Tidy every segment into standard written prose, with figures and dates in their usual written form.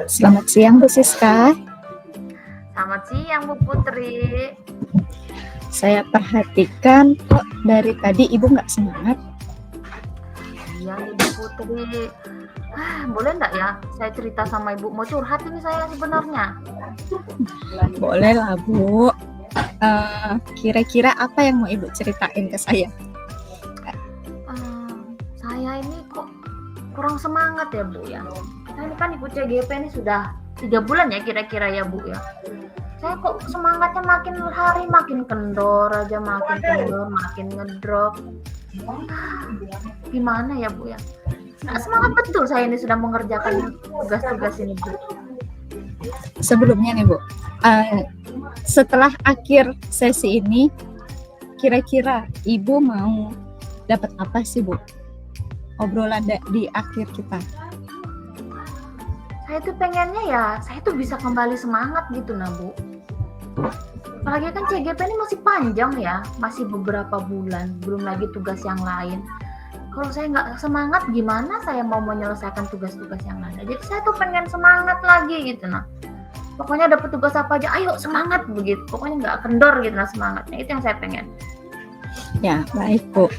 Selamat siang Bu Siska. Selamat siang Bu Putri. Saya perhatikan kok dari tadi Ibu nggak semangat. Iya nih Bu Putri. Boleh nggak ya saya cerita sama Ibu? Mau curhat ini saya sebenarnya. Boleh lah Bu. Kira-kira apa yang mau Ibu ceritain ke saya? Saya ini kok kurang semangat ya Bu ya. Saya ini kan ikut CGP ini sudah 3 bulan ya kira-kira ya Bu ya. Saya kok semangatnya makin hari makin kendor aja, makin ngedrop. Gimana ya Bu ya? Semangat betul saya ini sudah mengerjakan tugas-tugas ini Bu. Sebelumnya nih Bu, setelah akhir sesi ini, kira-kira Ibu mau dapat apa sih Bu? Obrolan di akhir kita. Saya tuh pengennya ya, saya tuh bisa kembali semangat gitu nah Bu. Apalagi kan CGP ini masih panjang ya, masih beberapa bulan, belum lagi tugas yang lain. Kalau saya nggak semangat, gimana saya mau menyelesaikan tugas-tugas yang lain? Jadi saya tuh pengen semangat lagi gitu nah. Pokoknya dapat tugas apa aja, ayo semangat begitu. Pokoknya nggak kendor gitu nah semangatnya. Itu yang saya pengen. Ya baik Bu.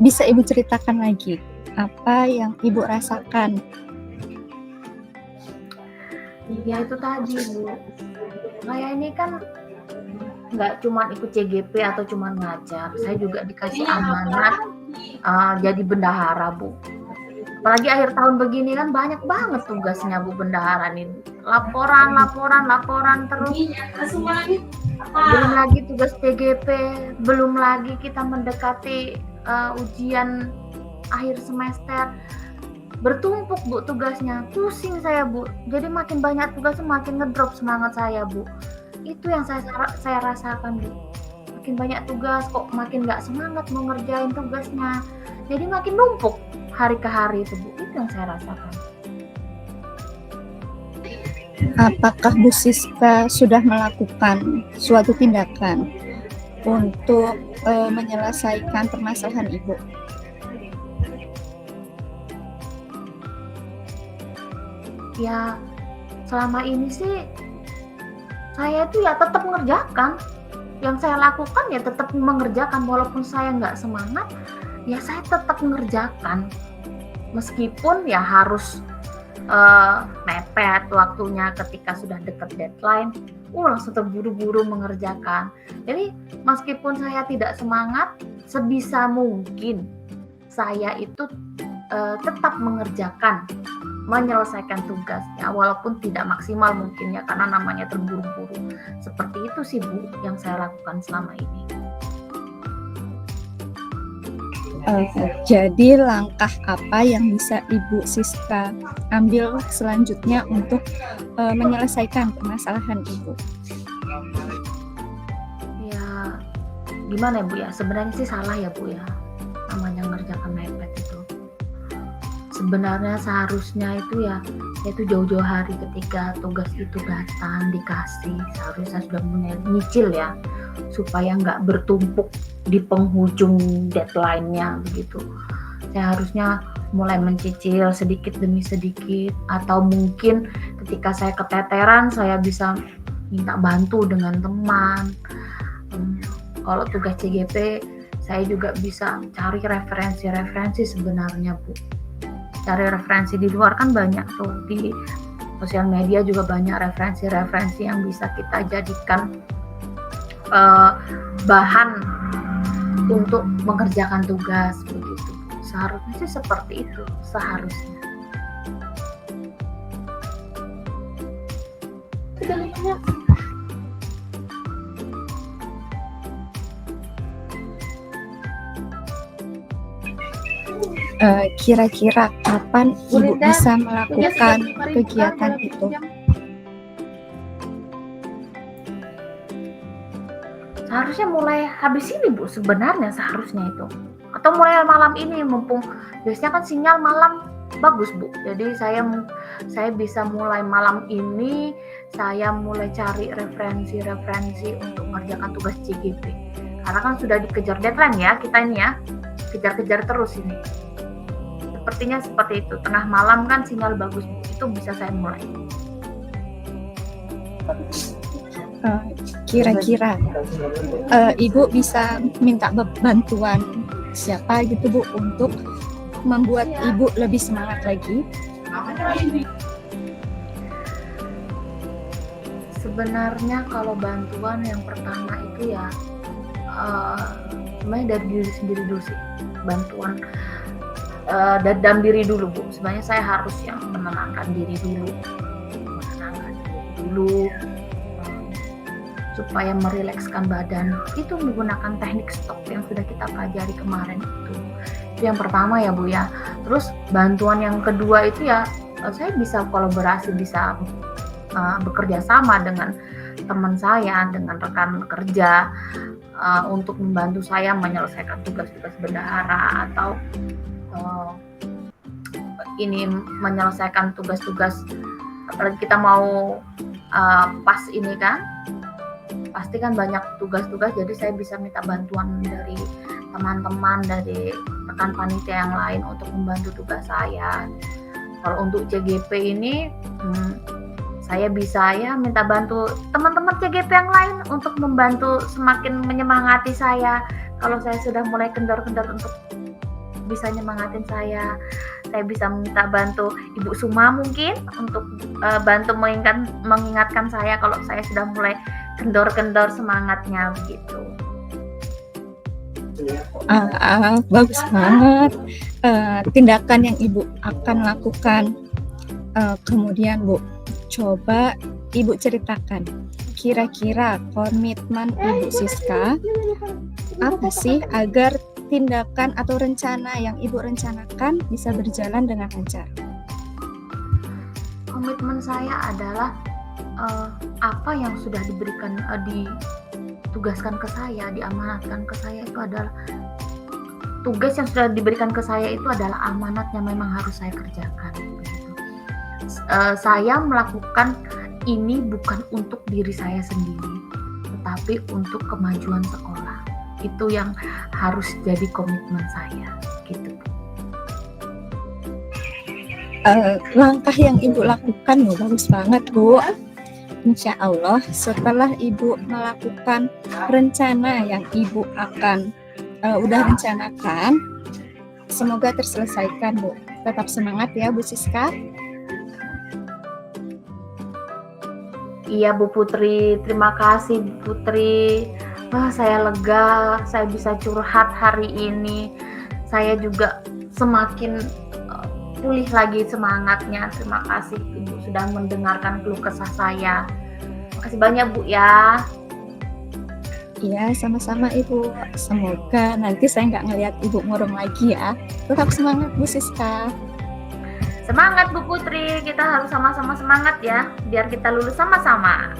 Bisa Ibu ceritakan lagi apa yang Ibu rasakan? Ya itu tadi Bu. Saya ini kan nggak cuma ikut CGP atau cuma ngajar, saya juga dikasih amanat jadi bendahara Bu. Apalagi akhir tahun begini kan banyak banget tugasnya Bu bendahara nih. Laporan terus. Belum lagi tugas CGP, belum lagi kita mendekati ujian akhir semester. Bertumpuk Bu tugasnya, pusing saya Bu. Jadi makin banyak tugasnya makin ngedrop semangat saya Bu. Itu yang saya rasakan Bu. Makin banyak tugas kok makin nggak semangat mau ngerjain tugasnya. Jadi makin numpuk hari ke hari itu Bu. Itu yang saya rasakan. Apakah Bu Siska sudah melakukan suatu tindakan untuk menyelesaikan permasalahan Ibu? Ya selama ini sih saya itu ya tetap mengerjakan. Yang saya lakukan ya tetap mengerjakan walaupun saya nggak semangat, ya saya tetap mengerjakan. Meskipun ya harus mepet waktunya ketika sudah dekat deadline, langsung terburu-buru mengerjakan. Jadi meskipun saya tidak semangat, sebisa mungkin saya itu tetap mengerjakan, menyelesaikan tugasnya walaupun tidak maksimal mungkin ya karena namanya terburu-buru. Seperti itu sih Bu yang saya lakukan selama ini. Jadi langkah apa yang bisa Ibu Siska ambil selanjutnya untuk menyelesaikan permasalahan Ibu? Ya gimana ya Bu ya, sebenarnya sih salah ya Bu ya namanya ngerjakan mepet itu. Sebenarnya seharusnya itu ya itu jauh-jauh hari ketika tugas itu datang dikasih, seharusnya sudah mulai nyicil ya supaya nggak bertumpuk di penghujung deadline-nya begitu. Saya harusnya mulai mencicil sedikit demi sedikit, atau mungkin ketika saya keteteran saya bisa minta bantu dengan teman. Kalau tugas CGP saya juga bisa cari referensi sebenarnya Bu. Cari referensi di luar kan banyak tuh, di sosial media juga banyak referensi yang bisa kita jadikan bahan untuk mengerjakan tugas begitu. Seharusnya sih seperti itu, seharusnya. Kira-kira kapan Ibu bisa melakukan kegiatan itu? Seharusnya mulai habis ini Bu, sebenarnya seharusnya itu. Atau mulai malam ini, mumpung biasanya kan sinyal malam bagus Bu. Jadi saya bisa mulai malam ini, saya mulai cari referensi untuk mengerjakan tugas CGP. Karena kan sudah dikejar deadline ya kita ini ya, kejar-kejar terus ini. sepertinya seperti itu. Tengah malam kan sinyal bagus, itu bisa saya mulai. Kira-kira Ibu bisa minta bantuan siapa gitu Bu untuk membuat Ibu lebih semangat lagi? Sebenarnya kalau bantuan yang pertama itu ya sebenarnya dari diri sendiri dulu sih, bantuan dari dalam diri dulu Bu. Sebenarnya saya harus yang menenangkan diri dulu, supaya merilekskan badan. Itu menggunakan teknik stop yang sudah kita pelajari kemarin itu yang pertama ya Bu ya. Terus bantuan yang kedua itu ya saya bisa kolaborasi, bisa bekerja sama dengan teman saya, dengan rekan kerja untuk membantu saya menyelesaikan tugas-tugas bendahara atau ini menyelesaikan tugas-tugas. Apalagi kita mau pas ini kan pasti kan banyak tugas-tugas, jadi saya bisa minta bantuan dari teman-teman, dari rekan panitia yang lain untuk membantu tugas saya. Kalau untuk CGP ini saya bisa ya minta bantu teman-teman CGP yang lain untuk membantu semakin menyemangati saya. Kalau saya sudah mulai kendor-kendor untuk bisa nyemangatin saya bisa minta bantu Ibu Suma mungkin untuk bantu mengingatkan saya kalau saya sudah mulai kendor-kendor semangatnya begitu. Bagus banget tindakan yang Ibu akan lakukan. Kemudian Bu, coba Ibu ceritakan kira-kira komitmen Ibu Siska apa sih agar tindakan atau rencana yang Ibu rencanakan bisa berjalan dengan lancar? Komitmen saya adalah apa yang sudah diberikan, ditugaskan ke saya, diamanatkan ke saya itu adalah tugas yang sudah diberikan ke saya, itu adalah amanat yang memang harus saya kerjakan. Saya melakukan ini bukan untuk diri saya sendiri, tetapi untuk kemajuan sekolah. Itu yang harus jadi komitmen saya, gitu. Langkah yang Ibu lakukan bagus banget Bu. Insya Allah setelah Ibu melakukan rencana yang Ibu akan udah rencanakan, semoga terselesaikan Bu. Tetap semangat ya Bu Siska. Iya Bu Putri, terima kasih Bu Putri. Saya lega, saya bisa curhat hari ini. Saya juga semakin pulih lagi semangatnya. Terima kasih Ibu sudah mendengarkan keluh kesah saya. Makasih banyak Bu ya. Iya, sama-sama Ibu. Semoga nanti saya nggak ngelihat Ibu murung lagi ya. Tetap semangat Bu Siska. Semangat Bu Putri, kita harus sama-sama semangat ya, biar kita lulus sama-sama.